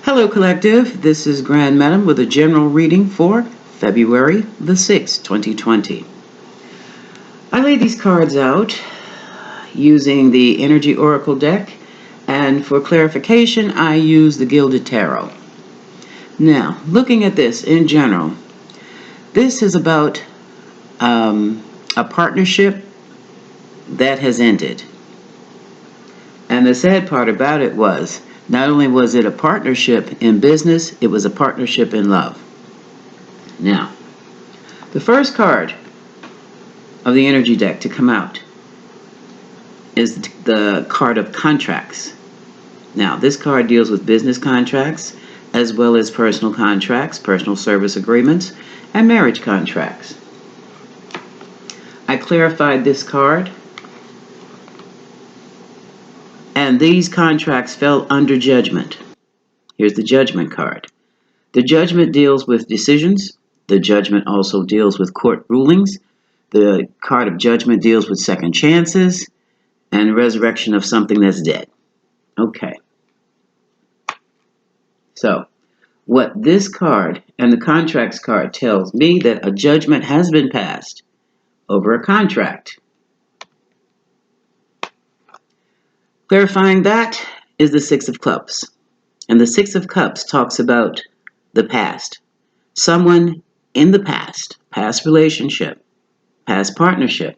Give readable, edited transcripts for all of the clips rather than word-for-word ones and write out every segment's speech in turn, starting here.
Hello, Collective. This is Grand Madam with a general reading for February the 6th, 2020. I laid these cards out using the Energy Oracle deck, and for clarification, I use the Gilded Tarot. Now, looking at this in general, this is about a partnership that has ended. And the sad part about it was, not only was it a partnership in business, it was a partnership in love. Now, the first card of the energy deck to come out is the card of contracts. Now, this card deals with business contracts, as well as personal contracts, personal service agreements, and marriage contracts. I clarified this card, and these contracts fell under judgment. Here's the judgment card. The judgment deals with decisions. The judgment also deals with court rulings. The card of judgment deals with second chances and resurrection of something that's dead. Okay. So, what this card and the contracts card tells me that a judgment has been passed over a contract. Clarifying that is the Six of Cups. And the Six of Cups talks about the past. Someone in the past relationship, past partnership,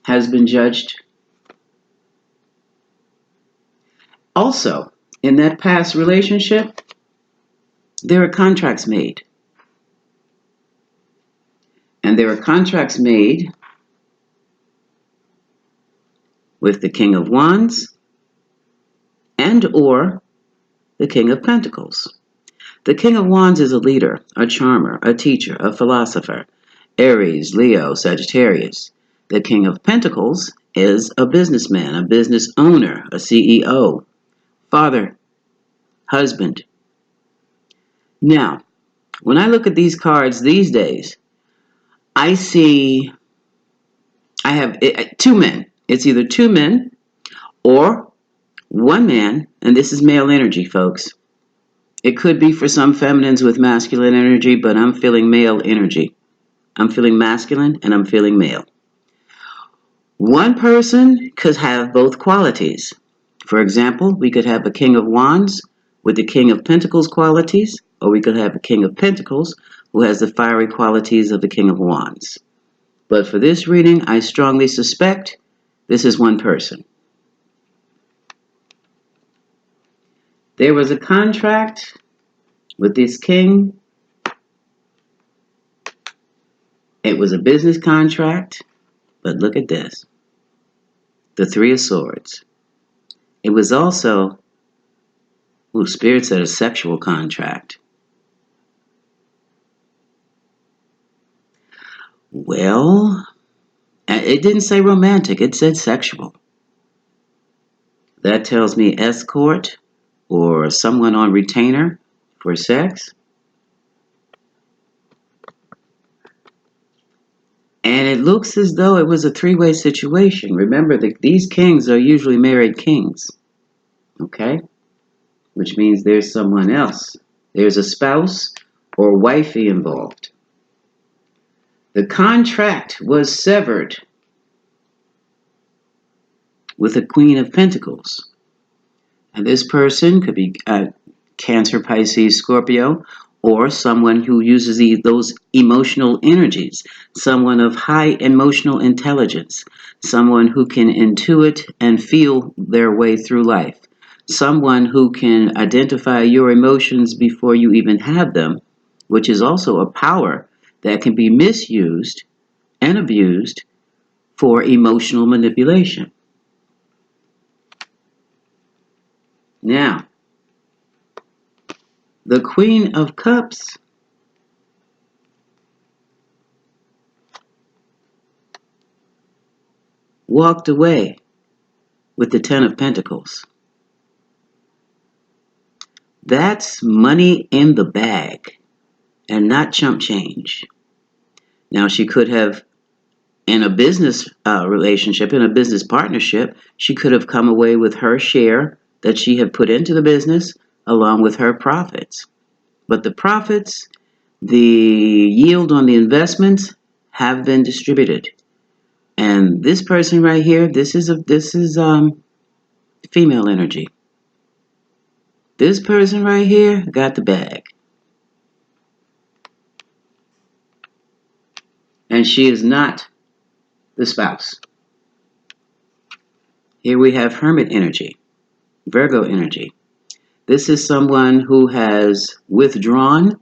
has been judged. Also, in that past relationship, there are contracts made. And there are contracts made with the King of Wands and or the King of Pentacles. The King of Wands is a leader, a charmer, a teacher, a philosopher, Aries, Leo, Sagittarius. The King of Pentacles is a businessman, a business owner, a CEO, father, husband. Now, when I look at these cards these days, I have two men. It's either two men or one man, and this is male energy, folks. It could be for some feminines with masculine energy, but I'm feeling male energy. I'm feeling masculine and I'm feeling male. One person could have both qualities. For example, we could have a King of Wands with the King of Pentacles qualities, or we could have a King of Pentacles who has the fiery qualities of the King of Wands. But for this reading, I strongly suspect this is one person. There was a contract with this king. It was a business contract, but look at this. The Three of Swords. It was also, Spirit said, a sexual contract. Well, it didn't say romantic, it said sexual. That tells me escort or someone on retainer for sex. And it looks as though it was a three-way situation. Remember, these kings are usually married kings. Okay? Which means there's someone else. There's a spouse or wifey involved. The contract was severed with the Queen of Pentacles. And this person could be Cancer, Pisces, Scorpio, or someone who uses those emotional energies, someone of high emotional intelligence, someone who can intuit and feel their way through life, someone who can identify your emotions before you even have them, which is also a power that can be misused and abused for emotional manipulation. Now, the Queen of Cups walked away with the Ten of Pentacles. That's money in the bag and not chump change. Now, she could have, in a business relationship, in a business partnership, she could have come away with her share that she had put into the business along with her profits. But the profits, the yield on the investments have been distributed. And this person right here, this is female energy. This person right here got the bag. And she is not the spouse. Here we have Hermit energy, Virgo energy. This is someone who has withdrawn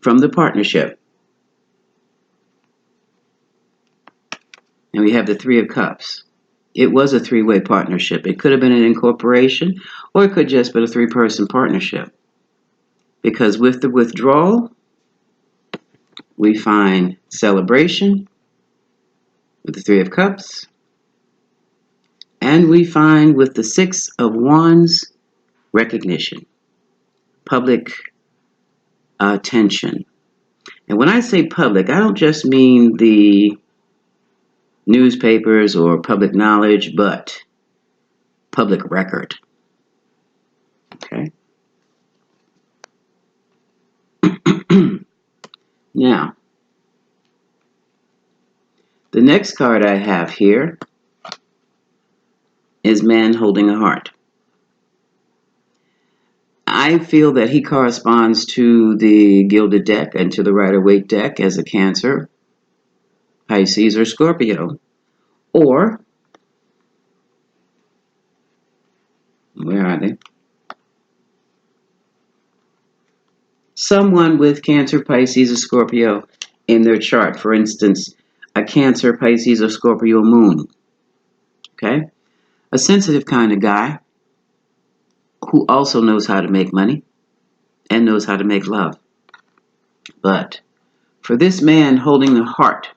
from the partnership. And we have the Three of Cups. It was a three-way partnership. It could have been an incorporation, or it could just be a three-person partnership. Because with the withdrawal, we find celebration with the Three of Cups, and we find with the Six of Wands, recognition, public attention. And when I say public, I don't just mean the newspapers or public knowledge, but public record. Okay. Now, the next card I have here is Man Holding a Heart. I feel that he corresponds to the Gilded Deck and to the Rider-Waite deck as a Cancer, Pisces, or Scorpio. Or, where are they? Someone with Cancer, Pisces, or Scorpio in their chart. For instance, a Cancer, Pisces, or Scorpio moon. Okay? A sensitive kind of guy who also knows how to make money and knows how to make love. But for this man holding the heart,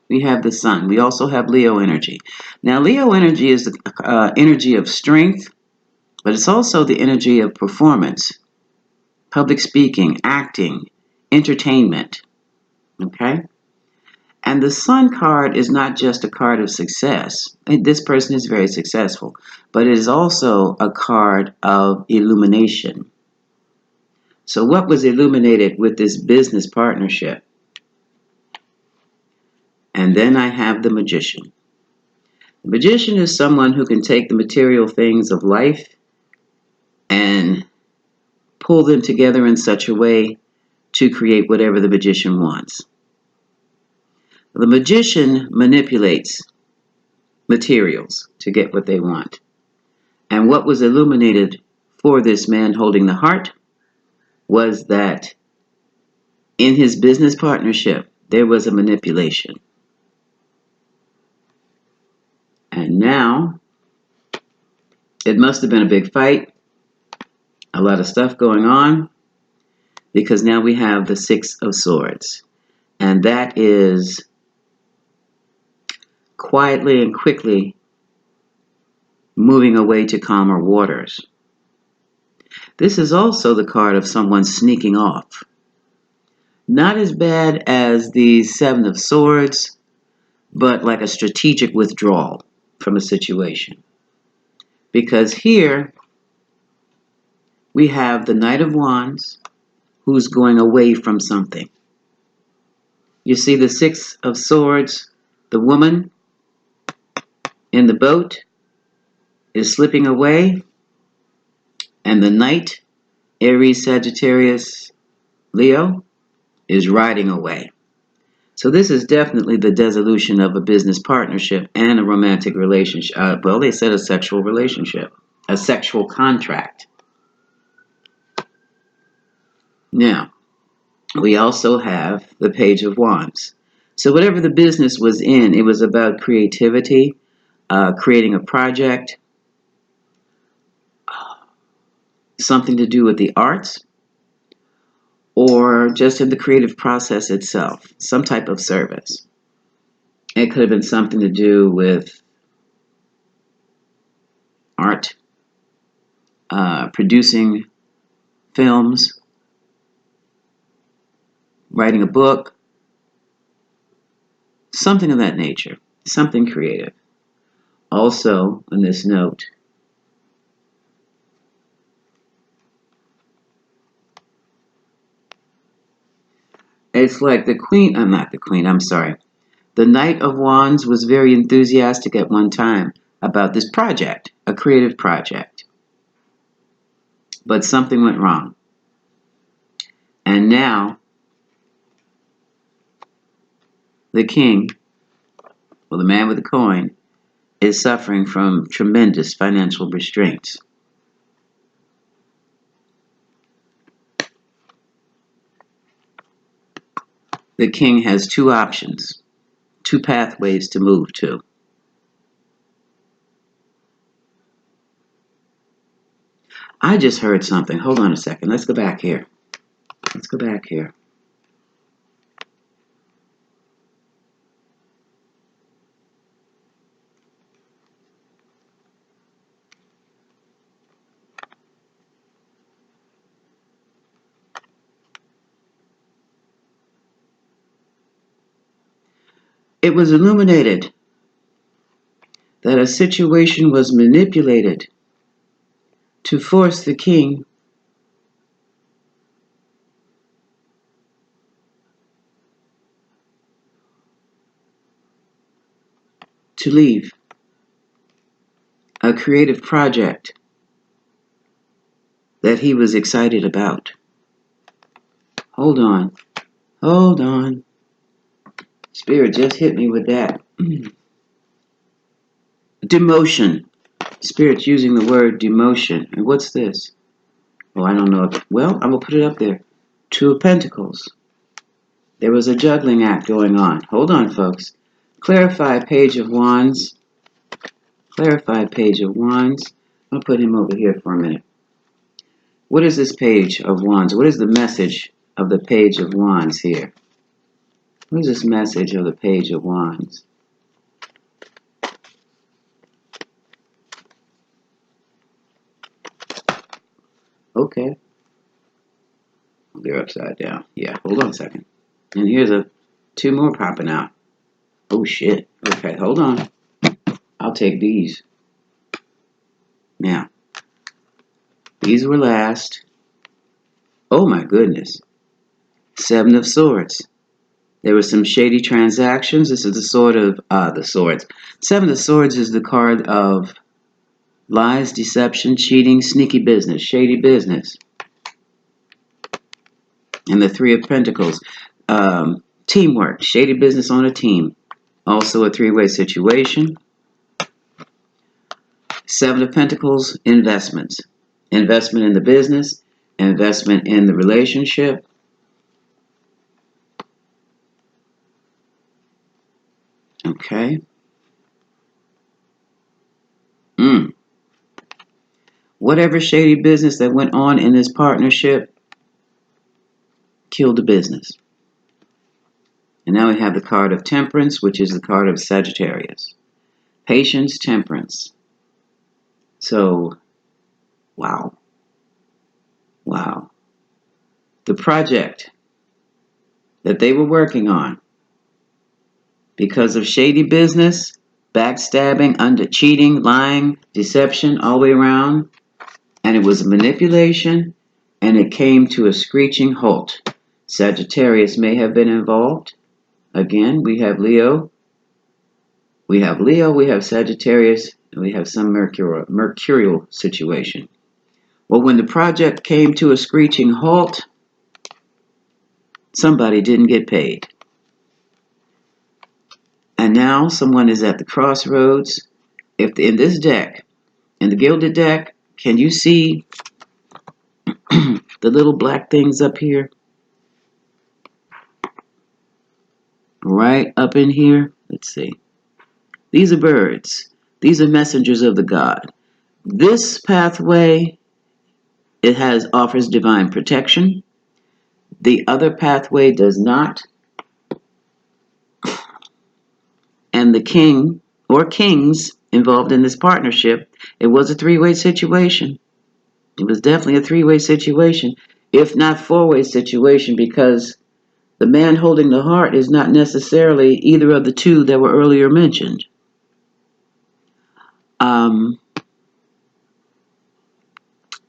we have the Sun. We also have Leo energy. Now, Leo energy is the energy of strength, but it's also the energy of performance, public speaking, acting, entertainment. Okay? And the Sun card is not just a card of success. This person is very successful, but it is also a card of illumination. So what was illuminated with this business partnership? And then I have the Magician. The Magician is someone who can take the material things of life and pull them together in such a way to create whatever the magician wants. The magician manipulates materials to get what they want. And what was illuminated for this man holding the heart was that in his business partnership, there was a manipulation. And now, it must have been a big fight, a lot of stuff going on, because now we have the Six of Swords. And that is quietly and quickly moving away to calmer waters. This is also the card of someone sneaking off. Not as bad as the Seven of Swords, but like a strategic withdrawal from a situation. Because here we have the Knight of Wands who's going away from something. You see the Six of Swords, the woman in the boat is slipping away, and the Knight, Aries, Sagittarius, Leo, is riding away. So this is definitely the dissolution of a business partnership and a romantic relationship. Well, they said a sexual relationship, a sexual contract. Now, we also have the Page of Wands. So whatever the business was in, it was about creativity, creating a project, something to do with the arts, or just in the creative process itself, some type of service. It could have been something to do with art, producing films, writing a book, something of that nature, something creative. Also, on this note, It's like the queen, not the queen, I'm sorry. The Knight of Wands was very enthusiastic at one time about this project, a creative project. But something went wrong. And now, the king, or the man with the coin, is suffering from tremendous financial restraints. The king has two options, two pathways to move to. I just heard something. Hold on a second. Let's go back here. Let's go back here. It was illuminated that a situation was manipulated to force the king to leave a creative project that he was excited about. Hold on. Hold on. Spirit just hit me with that. Demotion. Spirit's using the word demotion. And what's this? Well, I don't know. Well, I'm going to put it up there. Two of Pentacles. There was a juggling act going on. Hold on, folks. Clarify Page of Wands. Clarify Page of Wands. I'll put him over here for a minute. What is this Page of Wands? What is the message of the Page of Wands here? What is this message of the Page of Wands? Okay. They're upside down. Yeah, hold on a second. And here's two more popping out. Oh, shit. Okay, hold on. I'll take these. Now, these were last. Oh, my goodness. Seven of Swords. There were some shady transactions. This is the sword of the swords. Seven of Swords is the card of lies, deception, cheating, sneaky business, shady business. And the Three of Pentacles. Teamwork, shady business on a team. Also a three-way situation. Seven of Pentacles, investments. Investment in the business, investment in the relationship. Okay. Whatever shady business that went on in this partnership killed the business. And now we have the card of Temperance, which is the card of Sagittarius. Patience, temperance. So, wow. Wow. The project that they were working on, because of shady business, backstabbing, under cheating, lying, deception, all the way around, and it was manipulation, and it came to a screeching halt. Sagittarius may have been involved. Again, we have Leo. We have Sagittarius, and we have some mercurial situation. Well, when the project came to a screeching halt, somebody didn't get paid. And now someone is at the crossroads. If in this deck, in the Gilded deck, can you see the little black things up here? Right up in here. Let's see. These are birds. These are messengers of the God. This pathway, it offers divine protection. The other pathway does not. And the king or kings involved in this partnership, it was a three-way situation. It was definitely a three-way situation, if not four-way situation, because the man holding the heart is not necessarily either of the two that were earlier mentioned.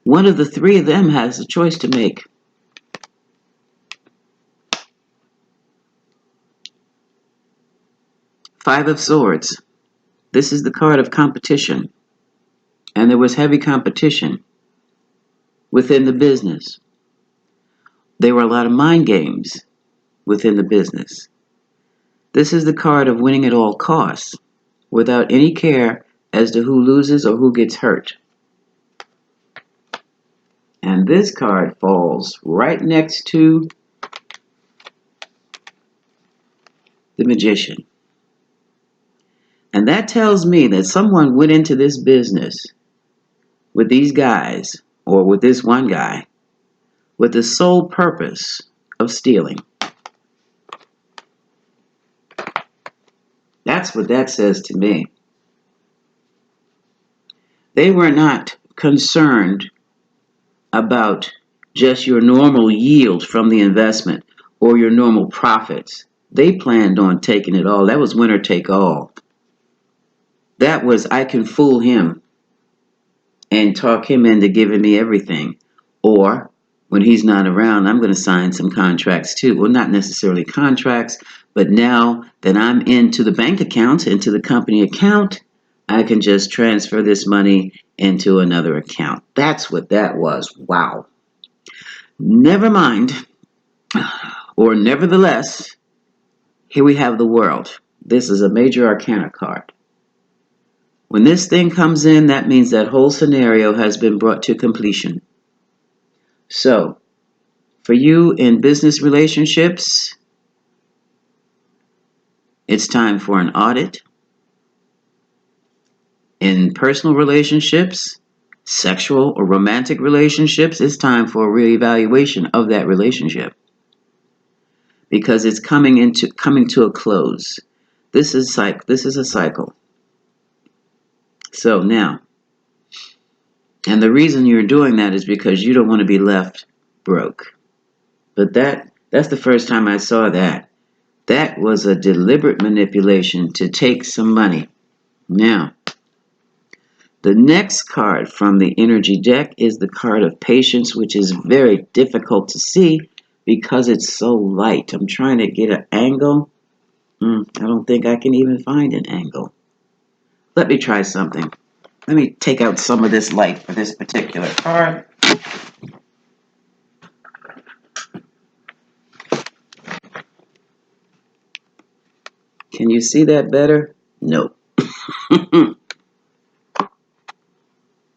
One of the three of them has a choice to make. Five of Swords. This is the card of competition. And there was heavy competition within the business. There were a lot of mind games within the business. This is the card of winning at all costs, without any care as to who loses or who gets hurt. And this card falls right next to the Magician. And that tells me that someone went into this business with these guys, or with this one guy, with the sole purpose of stealing. That's what that says to me. They were not concerned about just your normal yield from the investment or your normal profits. They planned on taking it all. That was winner take all. That was, I can fool him and talk him into giving me everything. Or when he's not around, I'm going to sign some contracts too. Well, not necessarily contracts, but now that I'm into the bank account, into the company account, I can just transfer this money into another account. That's what that was. Wow. Never mind, or nevertheless, here we have the World. This is a major arcana card. When this thing comes in, that means that whole scenario has been brought to completion. So, for you in business relationships, it's time for an audit. In personal relationships, sexual or romantic relationships, it's time for a reevaluation of that relationship, because it's coming to a close. This is a cycle. So now, and the reason you're doing that is because you don't want to be left broke. But that's the first time I saw that. That was a deliberate manipulation to take some money. Now, the next card from the energy deck is the card of Patience, which is very difficult to see because it's so light. I'm trying to get an angle. I don't think I can even find an angle. Let me try something. Let me take out some of this light for this particular card. Can you see that better? No.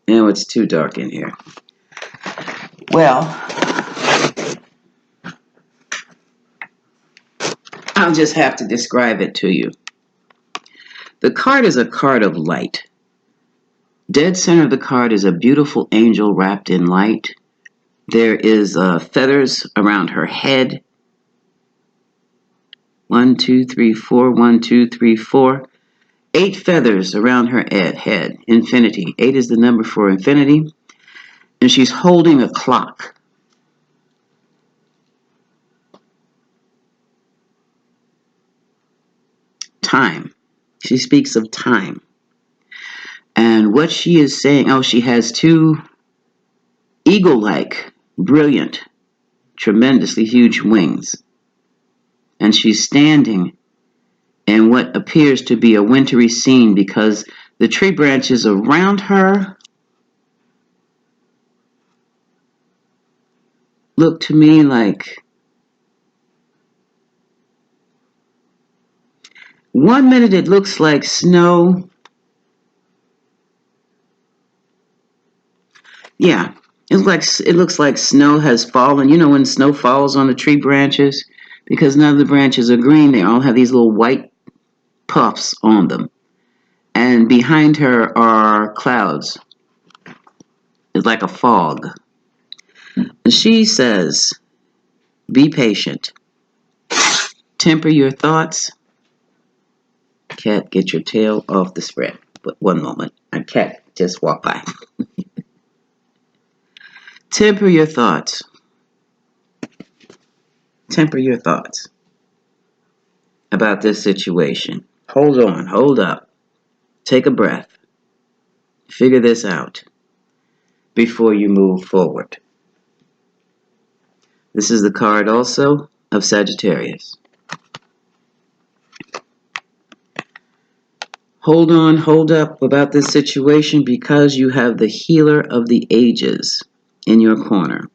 Now it's too dark in here. Well, I'll just have to describe it to you. The card is a card of light. Dead center of the card is a beautiful angel wrapped in light. There is feathers around her head. 1, 2, 3, 4. 1, 2, 3, 4. 8 feathers around her head. Infinity. 8 is the number for infinity. And she's holding a clock. Time. She speaks of time. And what she is saying, she has 2 eagle-like, brilliant, tremendously huge wings. And she's standing in what appears to be a wintry scene because the tree branches around her look to me like, one minute it looks like snow. Yeah, it looks like snow has fallen. You know when snow falls on the tree branches? Because none of the branches are green, they all have these little white puffs on them. And behind her are clouds. It's like a fog. And she says, be patient. Temper your thoughts. Cat, get your tail off the spread. But one moment. A cat just walked by. Temper your thoughts. Temper your thoughts about this situation. Hold on. Hold up. Take a breath. Figure this out before you move forward. This is the card also of Sagittarius. Hold on, hold up about this situation because you have the healer of the ages in your corner.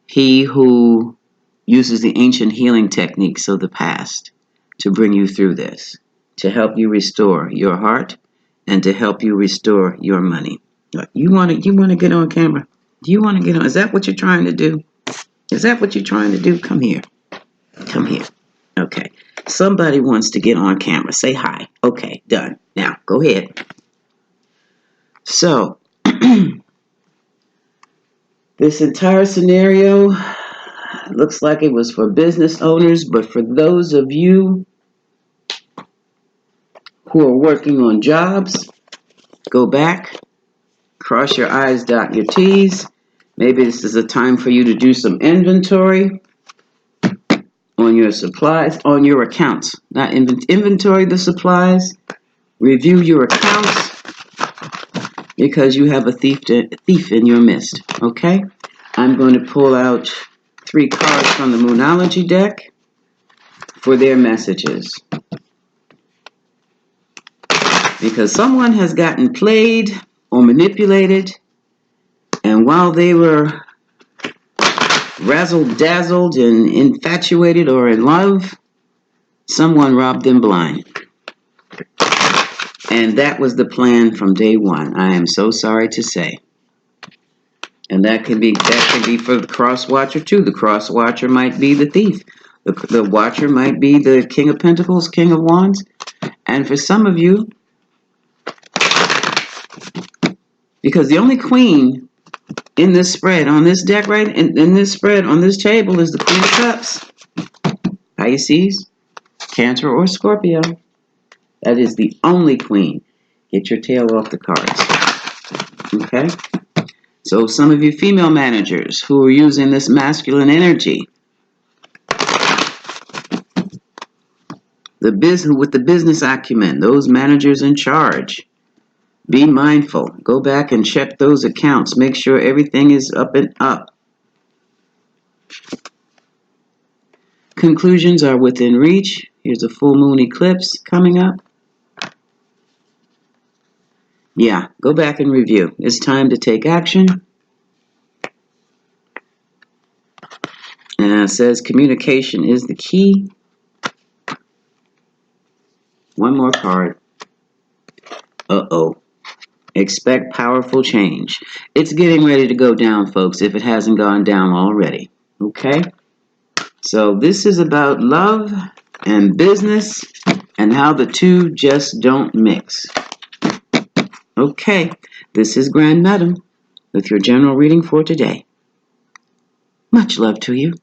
He who uses the ancient healing techniques of the past to bring you through this, to help you restore your heart and to help you restore your money. You want to get on camera? Do you want to get on? Is that what you're trying to do? Is that what you're trying to do? Come here. Come here. Okay. Somebody wants to get on camera. Say hi. Okay, done. Now, go ahead. So, this entire scenario looks like it was for business owners, but for those of you who are working on jobs, go back, cross your I's, dot your T's. Maybe this is a time for you to do some inventory on your supplies, on your accounts. Not inventory the supplies. Review your accounts because you have a thief in your midst. Okay? I'm going to pull out 3 cards from the Moonology deck for their messages. Because someone has gotten played or manipulated, and while they were razzle-dazzled and infatuated or in love, someone robbed them blind. And that was the plan from day one. I am so sorry to say. And that can be for the cross watcher too. The cross watcher might be the thief. The watcher might be the King of Pentacles, King of Wands. And for some of you, because the only queen in this spread, on this deck, right, in this spread, on this table, is the Queen of Cups. Pisces, Cancer, or Scorpio. That is the only queen. Get your tail off the cards. Okay? So some of you female managers who are using this masculine energy, with the business acumen, those managers in charge, be mindful. Go back and check those accounts. Make sure everything is up and up. Conclusions are within reach. Here's a full moon eclipse coming up. Yeah, go back and review. It's time to take action. And it says communication is the key. One more card. Uh-oh. Expect powerful change. It's getting ready to go down, folks, if it hasn't gone down already. Okay? So this is about love and business and how the two just don't mix. Okay, this is Grand Madam with your general reading for today. Much love to you.